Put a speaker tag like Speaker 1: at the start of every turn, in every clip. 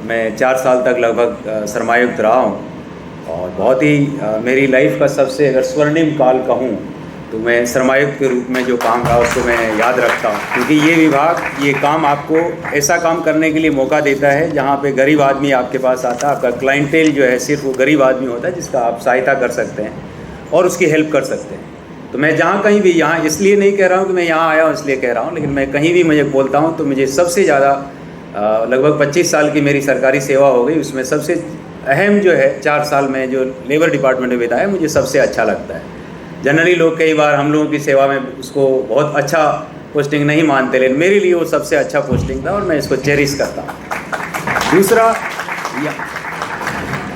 Speaker 1: मैं 4 साल तक लगभग सरमायुक्त रहा हूँ और बहुत ही मेरी लाइफ का सबसे अगर स्वर्णिम काल कहूँ तो मैं सरमायुक्त के रूप में जो काम रहा उसको मैं याद रखता हूँ, क्योंकि ये विभाग ये काम आपको ऐसा काम करने के लिए मौका देता है जहाँ पे गरीब आदमी आपके पास आता है। आपका क्लाइंटेल जो है सिर्फ वो गरीब आदमी होता है जिसका आप सहायता कर सकते हैं और उसकी हेल्प कर सकते हैं। तो मैं जहाँ कहीं भी, यहाँ इसलिए नहीं कह रहा हूँ कि मैं यहाँ आया हूँ इसलिए कह रहा हूँ, लेकिन मैं कहीं भी मुझे बोलता हूँ तो मुझे सबसे ज़्यादा लगभग 25 साल की मेरी सरकारी सेवा हो गई, उसमें सबसे अहम जो है 4 साल में जो लेबर डिपार्टमेंट में बिताया मुझे सबसे अच्छा लगता है। जनरली लोग कई बार हम लोगों की सेवा में उसको बहुत अच्छा पोस्टिंग नहीं मानते, लेकिन मेरे लिए वो सबसे अच्छा पोस्टिंग था और मैं इसको चेरिश करता हूँ। दूसरा,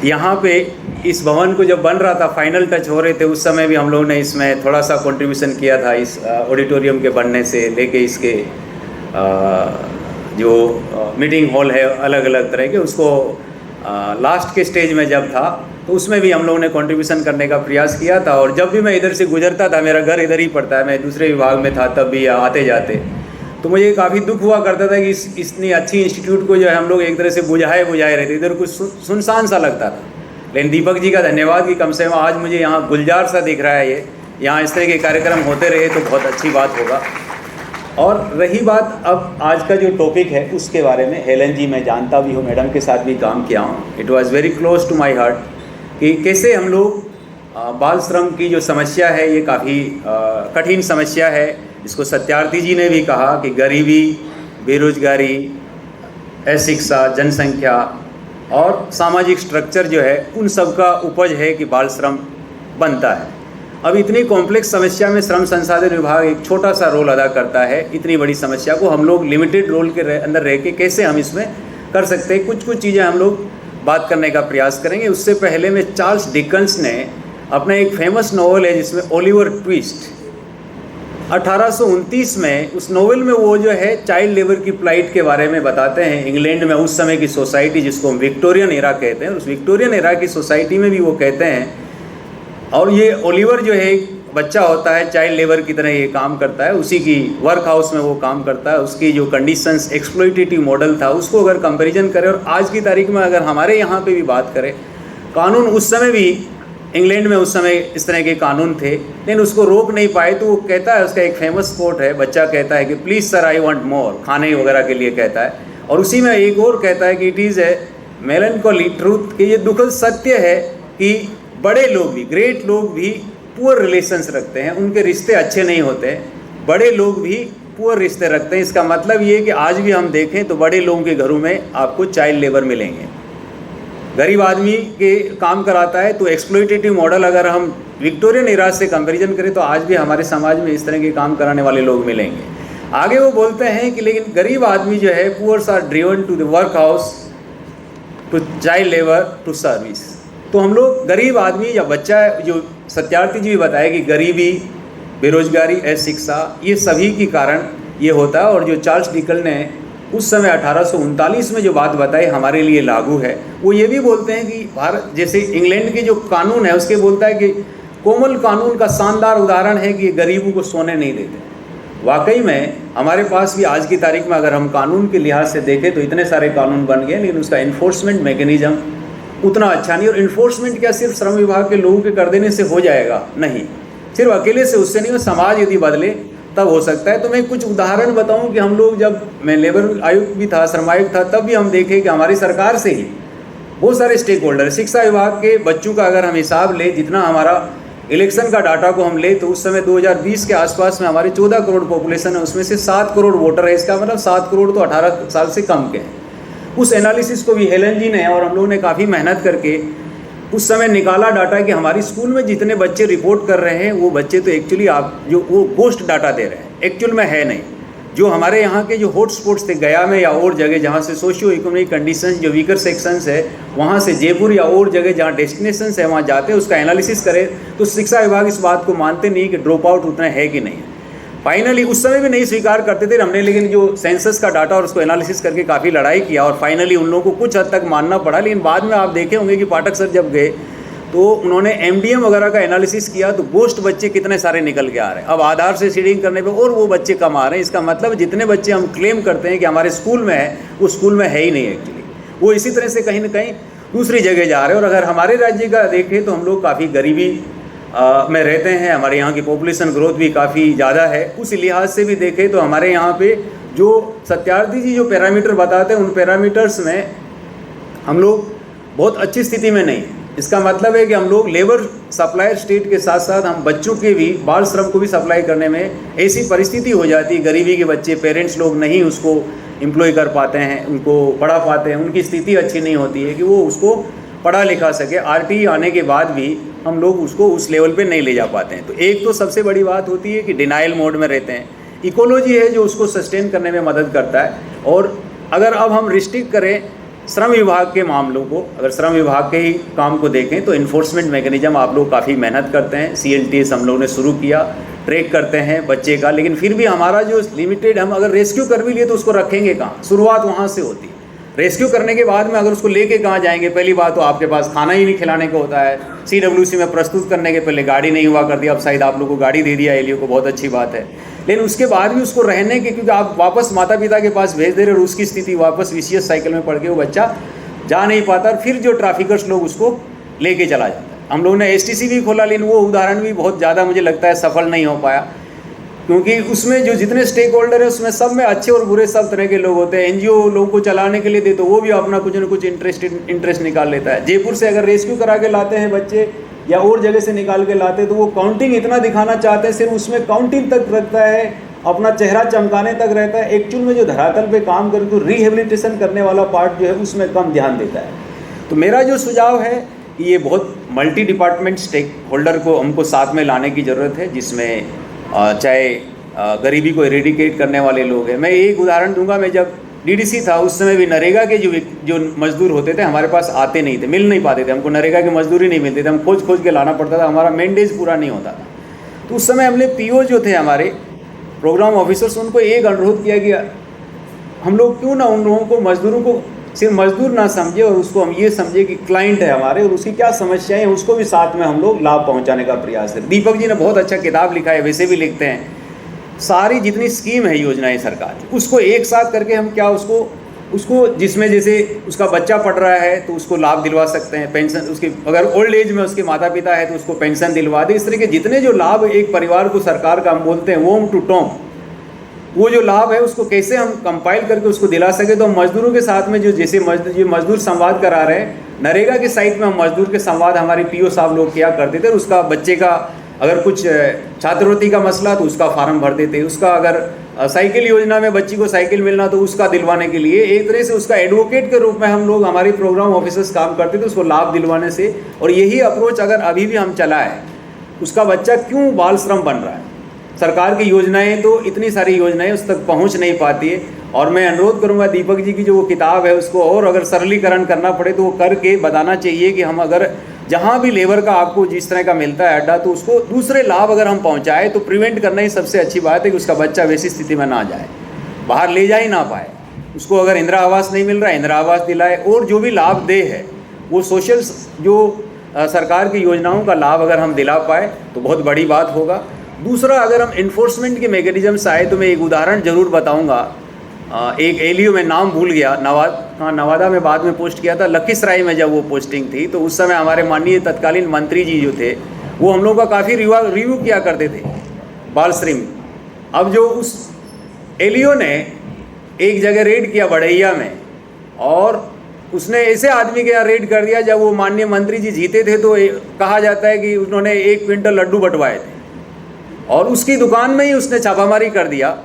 Speaker 1: यहाँ पे इस भवन को जब बन रहा था, फाइनल टच हो रहे थे, उस समय भी हम लोगों ने इसमें थोड़ा सा कंट्रीब्यूशन किया था। इस ऑडिटोरियम के बनने से लेके इसके जो मीटिंग हॉल है अलग अलग तरह के, उसको लास्ट के स्टेज में जब था तो उसमें भी हम लोगों ने कंट्रीब्यूशन करने का प्रयास किया था। और जब भी मैं इधर से गुजरता था, मेरा घर इधर ही पड़ता है, मैं दूसरे विभाग में था तब भी आते जाते, तो मुझे काफ़ी दुख हुआ करता था कि इतनी अच्छी इंस्टीट्यूट को जो है हम लोग एक तरह से बुझाए रहे थे, इधर कुछ सुनसान सा लगता था। लेकिन दीपक जी का धन्यवाद कि कम से कम आज मुझे यहाँ गुलजार सा दिख रहा है। ये यहाँ इस तरह के कार्यक्रम होते रहे तो बहुत अच्छी बात होगा। और रही बात अब आज का जो टॉपिक है उसके बारे में, हेलन जी मैं जानता भी हूँ, मैडम के साथ भी काम किया हूँ। It was very close to my heart कि कैसे हम लोग बाल श्रम की जो समस्या है ये काफ़ी कठिन समस्या है। इसको सत्यार्थी जी ने भी कहा कि गरीबी, बेरोजगारी, अशिक्षा, जनसंख्या और सामाजिक स्ट्रक्चर जो है उन सब का उपज है कि बाल श्रम बनता है। अब इतनी कॉम्प्लेक्स समस्या में श्रम संसाधन विभाग एक छोटा सा रोल अदा करता है। इतनी बड़ी समस्या को हम लोग लिमिटेड रोल के अंदर रह के कैसे हम इसमें कर सकते हैं, कुछ चीज़ें हम लोग बात करने का प्रयास करेंगे। उससे पहले में चार्ल्स डिकन्स ने अपना एक फेमस नॉवल है जिसमें ओलिवर ट्विस्ट, 1829 में उस नॉवल में वो जो है चाइल्ड लेबर की प्लाइट के बारे में बताते हैं। इंग्लैंड में उस समय की सोसाइटी जिसको हम विक्टोरियन एरा कहते हैं, उस विक्टोरियन एरा की सोसाइटी में भी वो कहते हैं। और ये ओलिवर जो है एक बच्चा होता है, चाइल्ड लेबर की तरह ये काम करता है, उसी की वर्क हाउस में वो काम करता है। उसकी जो कंडीशंस, एक्सप्लॉइटेटिव मॉडल था, उसको अगर कंपैरिजन करें और आज की तारीख में अगर हमारे यहाँ पे भी बात करें, कानून उस समय भी इंग्लैंड में उस समय इस तरह के कानून थे, लेकिन उसको रोक नहीं पाए। तो वो कहता है, उसका एक फेमस कोट है, बच्चा कहता है कि please sir I want more, खाने वगैरह के लिए कहता है। और उसी में एक और कहता है कि इट इज़ ए मेलनकोली ट्रूथ, कि ये दुखद सत्य है कि बड़े लोग भी, ग्रेट लोग भी पुअर रिलेशंस रखते हैं, उनके रिश्ते अच्छे नहीं होते। बड़े लोग भी पुअर रिश्ते रखते हैं। इसका मतलब ये कि आज भी हम देखें तो बड़े लोगों के घरों में आपको चाइल्ड लेबर मिलेंगे। गरीब आदमी के काम कराता है। तो एक्सप्लॉइटेटिव मॉडल अगर हम विक्टोरियन एरा से कंपैरिजन करें तो आज भी हमारे समाज में इस तरह के काम कराने वाले लोग मिलेंगे। आगे वो बोलते हैं कि लेकिन गरीब आदमी जो है, poors are driven to the work house, to child labour, to service. तो हम लोग गरीब आदमी या बच्चा, जो सत्यार्थी जी भी बताया कि गरीबी, बेरोजगारी, अशिक्षा, ये सभी के कारण ये होता है। और जो चार्ल्स डिकन ने उस समय 1839 में जो बात बताई हमारे लिए लागू है। वो ये भी बोलते हैं कि भारत जैसे इंग्लैंड के जो कानून है उसके बोलता है कि कोमल कानून का शानदार उदाहरण है कि गरीबों को सोने नहीं देते। वाकई में हमारे पास भी आज की तारीख में अगर हम कानून के लिहाज से देखें तो इतने सारे कानून बन गए, लेकिन उसका इन्फोर्समेंट मैकेनिज्म उतना अच्छा नहीं। और इन्फोर्समेंट क्या सिर्फ श्रम विभाग के लोगों के कर देने से हो जाएगा? नहीं, सिर्फ अकेले से उससे नहीं हो। समाज यदि बदले तब हो सकता है। तो मैं कुछ उदाहरण बताऊं कि हम लोग, जब मैं लेबर आयुक्त भी था, श्रम आयुक्त था, तब भी हम देखें कि हमारी सरकार से ही बहुत सारे स्टेक होल्डर, शिक्षा विभाग के बच्चों का अगर हम हिसाब ले, जितना हमारा इलेक्शन का डाटा को हम ले तो उस समय 2020 के आसपास में हमारे 14 करोड़ पॉपुलेशन है, उसमें से 7 करोड़ वोटर है। इसका मतलब 7 करोड़ तो 18 साल से कम के हैं। उस एनालिसिस को भी हेलन जी ने और हम लोगों ने काफ़ी मेहनत करके उस समय निकाला डाटा कि हमारी स्कूल में जितने बच्चे रिपोर्ट कर रहे हैं वो बच्चे तो एक्चुअली आप जो वो गोस्ट डाटा दे रहे हैं, एक्चुअल में है नहीं। जो हमारे यहाँ के जो हॉट स्पॉट्स थे गया में या और जगह जहाँ से सोशियो इकोनॉमिक कंडीशंस जो वीकर सेक्शंस है, वहाँ से जयपुर या और जगह जहाँ डेस्टिनेशंस है वहाँ जाते हैं, उसका एनालिसिस करें तो शिक्षा विभाग इस बात को मानते नहीं कि ड्रॉप आउट उतना है कि नहीं। फाइनली उस समय भी नहीं स्वीकार करते थे हमने, लेकिन जो सेंसस का डाटा और उसको एनालिसिस करके काफ़ी लड़ाई किया और फाइनली उन लोगों को कुछ हद तक मानना पड़ा। लेकिन बाद में आप देखे होंगे कि पाठक सर जब गए तो उन्होंने एमडीएम वगैरह का एनालिसिस किया तो गोस्ट बच्चे कितने सारे निकल के आ रहे हैं। अब आधार से सीडिंग करने पे और वो बच्चे कम आ रहे हैं। इसका मतलब जितने बच्चे हम क्लेम करते हैं कि हमारे स्कूल में है, वो स्कूल में है ही नहीं एक्चुअली। वो इसी तरह से कहीं ना कहीं दूसरी जगह जा रहे हैं। और अगर हमारे राज्य का देखें तो हम लोग काफ़ी गरीबी में रहते हैं, हमारे यहाँ की पॉपुलेशन ग्रोथ भी काफ़ी ज़्यादा है। उस लिहाज से भी देखें तो हमारे यहाँ पे जो सत्यार्थी जी जो पैरामीटर बताते हैं उन पैरामीटर्स में हम लोग बहुत अच्छी स्थिति में नहीं है। इसका मतलब है कि हम लोग लेबर सप्लायर स्टेट के साथ साथ हम बच्चों के भी, बाल श्रम को भी सप्लाई करने में ऐसी परिस्थिति हो जाती है, गरीबी के बच्चे, पेरेंट्स लोग नहीं उसको एम्प्लॉय कर पाते हैं, उनको पढ़ा पाते हैं, उनकी स्थिति अच्छी नहीं होती है कि वो उसको पढ़ा लिखा सके। आरटी आने के बाद भी हम लोग उसको उस लेवल पे नहीं ले जा पाते हैं। तो एक तो सबसे बड़ी बात होती है कि डिनाइल मोड में रहते हैं। इकोलॉजी है जो उसको सस्टेन करने में मदद करता है। और अगर अब हम रिस्ट्रिक्ट करें श्रम विभाग के मामलों को, अगर श्रम विभाग के ही काम को देखें तो इन्फोर्समेंट मैकेनिज्म आप लोग काफ़ी मेहनत करते हैं। CLTS हम लोगों ने शुरू किया, ट्रैक करते हैं बच्चे का, लेकिन फिर भी हमारा जो लिमिटेड, हम अगर रेस्क्यू कर भी लिए तो उसको रखेंगे कहाँ? शुरुआत वहाँ से होती है। रेस्क्यू करने के बाद में अगर उसको लेके कहाँ जाएंगे? पहली बात तो आपके पास खाना ही नहीं खिलाने को होता है। CWC में प्रस्तुत करने के पहले गाड़ी नहीं हुआ करती, अब शायद आप लोग को गाड़ी दे दिया एलियो को, बहुत अच्छी बात है। लेकिन उसके बाद भी उसको रहने के, क्योंकि आप वापस माता पिता के पास भेज दे रहे और उसकी स्थिति वापस विशियस साइकिल में पड़ के वो बच्चा जा नहीं पाता, और फिर जो ट्रैफिकर्स लोग उसको लेके चला जाता है। हम लोग ने STC भी खोला, लेकिन वो उदाहरण भी बहुत ज़्यादा मुझे लगता है सफल नहीं हो पाया, क्योंकि उसमें जो जितने स्टेक होल्डर है उसमें सब में अच्छे और बुरे सब तरह के लोग होते हैं। NGO लोगों को चलाने के लिए दे तो वो भी अपना कुछ न कुछ इंटरेस्ट निकाल लेता है। जयपुर से अगर रेस्क्यू करा के लाते हैं बच्चे या और जगह से निकाल के लाते हैं तो वो काउंटिंग इतना दिखाना चाहते हैं, सिर्फ उसमें काउंटिंग तक रखता है, अपना चेहरा चमकाने तक रहता है। एक्चुअल में जो धरातल पे काम करके रिहेबिलिटेशन करने वाला पार्ट जो है उसमें कम ध्यान देता है। तो मेरा जो सुझाव है कि ये बहुत मल्टी डिपार्टमेंट स्टेक होल्डर को हमको साथ में लाने की ज़रूरत है, जिसमें चाहे गरीबी को इरेडिकेट करने वाले लोग हैं। मैं एक उदाहरण दूंगा, मैं जब DDC था उस समय भी नरेगा के जो मजदूर होते थे हमारे पास आते नहीं थे, मिल नहीं पाते थे, हमको नरेगा की मजदूरी नहीं मिलती थी, हम खोज के लाना पड़ता था, हमारा मेंडेज पूरा नहीं होता था। तो उस समय हमने PO जो थे हमारे प्रोग्राम ऑफिसर्स, उनको एक अनुरोध किया कि हम लोग क्यों ना उन लोगों को, मजदूरों को सिर्फ मजदूर ना समझे और उसको हम ये समझे कि क्लाइंट है हमारे और उसकी क्या समस्याएं हैं उसको भी साथ में हम लोग लाभ पहुंचाने का प्रयास करें। दीपक जी ने बहुत अच्छा किताब लिखा है, वैसे भी लिखते हैं। सारी जितनी स्कीम है योजनाएं सरकार की, उसको एक साथ करके हम क्या उसको जिसमें जैसे उसका बच्चा पढ़ रहा है तो उसको लाभ दिलवा सकते हैं, पेंशन, उसके अगर ओल्ड एज में उसके माता पिता है तो उसको पेंशन दिलवा दे। इस तरह के जितने जो लाभ एक परिवार को सरकार का हम बोलते हैं वोम टू टॉम, वो जो लाभ है उसको कैसे हम कंपाइल करके उसको दिला सके। तो हम मजदूरों के साथ में जो जैसे मजदूर संवाद करा रहे हैं, नरेगा के साइट में हम मजदूर के संवाद हमारे PO साहब लोग किया करते थे। उसका बच्चे का अगर कुछ छात्रवृत्ति का मसला तो उसका फार्म भर देते, उसका अगर साइकिल योजना में बच्ची को साइकिल मिलना तो उसका दिलवाने के लिए एक तरह से उसका एडवोकेट के रूप में हम लोग, हमारे प्रोग्राम ऑफिसर्स काम करते थे उसको लाभ दिलवाने से। और यही अप्रोच अगर अभी भी हम चलाएं, उसका बच्चा क्यों बाल श्रम बन रहा है? सरकार की योजनाएं तो इतनी सारी योजनाएं उस तक पहुंच नहीं पाती है। और मैं अनुरोध करूंगा दीपक जी की जो वो किताब है उसको और अगर सरलीकरण करना पड़े तो वो करके बताना चाहिए कि हम अगर जहां भी लेबर का आपको जिस तरह का मिलता है अड्डा, तो उसको दूसरे लाभ अगर हम पहुंचाए तो प्रिवेंट करना ही सबसे अच्छी बात है कि उसका बच्चा वैसी स्थिति में ना जाए, बाहर ले जा ही ना पाए। उसको अगर इंदिरा आवास नहीं मिल रहा है, इंदिरा आवास दिलाए, और जो भी लाभ दे है वो सोशल जो सरकार की योजनाओं का लाभ अगर हम दिला पाए तो बहुत बड़ी बात होगा। दूसरा, अगर हम इन्फोर्समेंट के मैकेनिज्म से आए तो मैं एक उदाहरण ज़रूर बताऊंगा। एक एलियो में नाम भूल गया, नवादा में बाद में पोस्ट किया था, लखीसराय में जब वो पोस्टिंग थी तो उस समय हमारे माननीय तत्कालीन मंत्री जी जो थे वो हम लोग का काफ़ी रिव्यू किया करते थे बाल श्रम। अब जो उस एलियो ने एक जगह रेड किया बढ़ैया में, और उसने ऐसे आदमी के यहाँ रेड कर दिया जब वो माननीय मंत्री जी जीते थे, तो कहा जाता है कि उन्होंने 1 क्विंटल लड्डू बंटवाए थे और उसकी दुकान में ही उसने छापामारी कर दिया।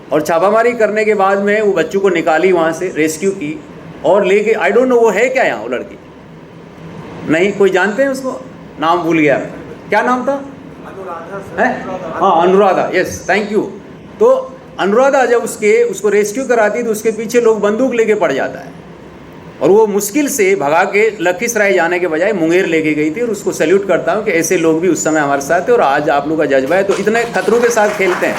Speaker 1: और छापामारी करने के बाद में वो बच्चों को निकाली वहाँ से, रेस्क्यू की और लेके, आई डोंट नो वो है क्या यहाँ वो लड़की, नहीं कोई जानते हैं उसको, नाम भूल गया, क्या नाम था? हाँ अनुराधा, यस थैंक यू। तो अनुराधा जब उसको रेस्क्यू कराती तो उसके पीछे लोग बंदूक लेके पड़ जाता है और वो मुश्किल से भगा के लखीसराय जाने के बजाय मुंगेर लेके गई थी। और उसको सैल्यूट करता हूँ कि ऐसे लोग भी उस समय हमारे साथ थे और आज आप लोग का जज्बा है। तो इतने खतरों के साथ खेलते हैं,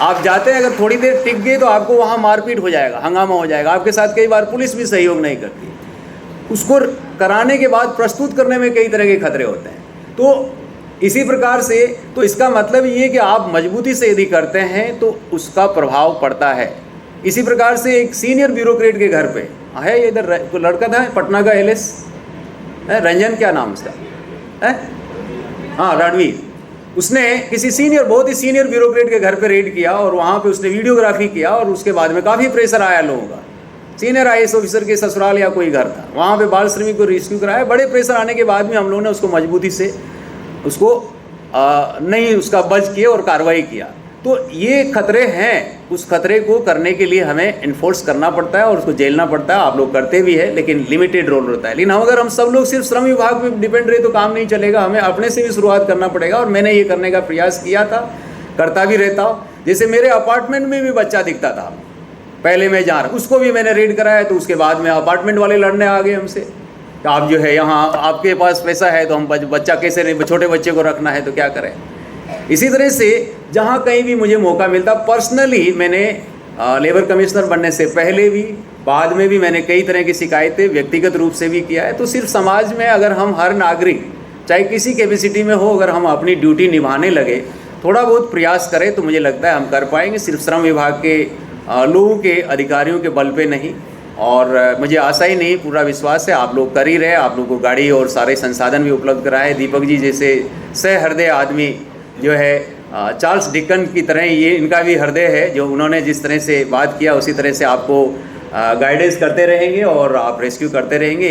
Speaker 1: आप जाते हैं, अगर थोड़ी देर टिक गए तो आपको वहाँ मारपीट हो जाएगा, हंगामा हो जाएगा, आपके साथ कई बार पुलिस भी सहयोग नहीं करती। उसको कराने के बाद प्रस्तुत करने में कई तरह के खतरे होते हैं। तो इसी प्रकार से, तो इसका मतलब ये कि आप मजबूती से यदि करते हैं तो उसका प्रभाव पड़ता है। इसी प्रकार से एक सीनियर ब्यूरोक्रेट के घर पे है ये इधर कोई लड़का था पटना का एलएस रंजन, क्या नाम उसका है, हाँ रणवीर। उसने किसी सीनियर, बहुत ही सीनियर ब्यूरोक्रेट के घर पे रेड किया और वहाँ पे उसने वीडियोग्राफी किया और उसके बाद में काफ़ी प्रेशर आया लोगों का। सीनियर IAS ऑफिसर के ससुराल या कोई घर था, वहाँ पे बाल श्रमिक को रेस्क्यू कराया। बड़े प्रेशर आने के बाद में हम लोगों ने उसको मजबूती से उसको नहीं उसका बच किया और कार्रवाई किया। तो ये खतरे हैं, उस खतरे को करने के लिए हमें इन्फोर्स करना पड़ता है और उसको झेलना पड़ता है। आप लोग करते भी है, लेकिन लिमिटेड रोल होता है। लेकिन अगर हम सब लोग सिर्फ श्रम विभाग पे डिपेंड रहे तो काम नहीं चलेगा, हमें अपने से भी शुरुआत करना पड़ेगा। और मैंने ये करने का प्रयास किया था, करता भी रहता हूँ। जैसे मेरे अपार्टमेंट में भी बच्चा दिखता था, पहले मैं जा रहा, उसको भी मैंने रेड कराया, तो उसके बाद में अपार्टमेंट वाले लड़ने आ गए हमसे कि आप जो है यहाँ आपके पास पैसा है तो हम बच्चा कैसे नहीं, छोटे बच्चे को रखना है तो क्या करें। इसी तरह से जहाँ कहीं भी मुझे मौका मिलता, पर्सनली मैंने लेबर कमिश्नर बनने से पहले भी बाद में भी मैंने कई तरह की शिकायतें व्यक्तिगत रूप से भी किया है। तो सिर्फ समाज में अगर हम हर नागरिक चाहे किसी कैपेसिटी में हो, अगर हम अपनी ड्यूटी निभाने लगे, थोड़ा बहुत प्रयास करें, तो मुझे लगता है हम कर पाएंगे, सिर्फ श्रम विभाग के लोगों के अधिकारियों के बल पे नहीं। और मुझे आशा ही नहीं, पूरा विश्वास है आप लोग कर ही रहे। आप लोग को गाड़ी और सारे संसाधन भी उपलब्ध कराए। दीपक जी जैसे सहृदय आदमी जो है, चार्ल्स डिकन की तरह ये इनका भी हृदय है, जो उन्होंने जिस तरह से बात किया उसी तरह से आपको गाइडेंस करते रहेंगे और आप रेस्क्यू करते रहेंगे।